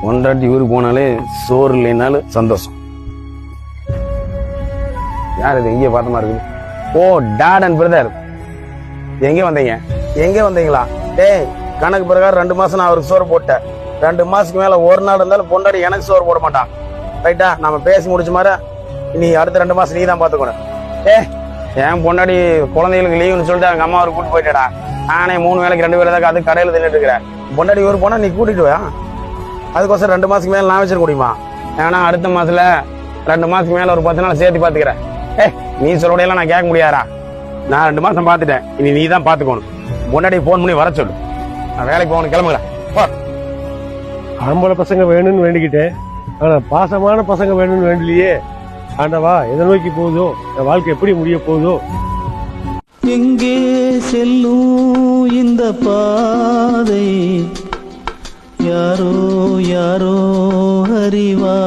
பொண்டாட்டி ஊருக்கு போனாலே சோறு இல்லைனாலும் சந்தோஷம். யார் இது எங்கேயே பார்த்த மாதிரி இருக்குது? ஓ, டாட் அண்ட் பிரதர். எங்கே வந்தீங்க? எங்கே வந்தீங்களா? டேய், கணக்கு பிரகாரம் 2 மாசம் நான் அவருக்கு சோறு போட்டேன். 2 மாசத்துக்கு மேல ஒரு நாள் இருந்தாலும் பொண்டாட்டி எனக்கு சோறு போட மாட்டான். ரைட்டா? நம்ம பேசி முடிச்ச மாதிரி நீ அடுத்த 2 மாசம் நீ தான் பாத்துக்கணும். என் பொண்டாடி குழந்தைகளுக்கு லீவுன்னு சொல்லிட்டு அவங்க அம்மா அவருக்கு கூட்டு போயிட்டா. நானே 3 வேலைக்கு 2 வேலை தான் அது கடையில தின்னுட்டு இருக்கிறேன். பொண்டாடி ஊருக்கு போனா நீ கூட்டிட்டு வா. அதுக்கோசரம் 2 மாசத்துக்கு மேல நான் வச்சிருக்க முடியுமா? ஏன்னா அடுத்த மாசத்துல 2 மாசத்துக்கு மேல ஒரு 10 நாள் சேர்த்து பாத்துக்கிறேன். நீ சொல்றதையெல்லாம் நான் கேட்க முடியாதா? நான் 2 மாசம் பாத்துட்டேன். இனி நீ தான் பாத்துக்கணும். பொண்டாடி போன் பண்ணி வர சொல்லு. நான் வேலைக்கு போகணும், கிளம்புறேன். ஆம்பளை பசங்க வேணும்னு வேண்டிக்கிட்டேன். ஆனா பாசமான பசங்க வேணும்னு வேண்டலையே. ஆண்டவா, எதை நோக்கி போகுதோ, என் வாழ்க்கை எப்படி முடிய போகுதோ? எங்கே செல்லும் இந்த பாதை யாரோ யாரோ அறிவா.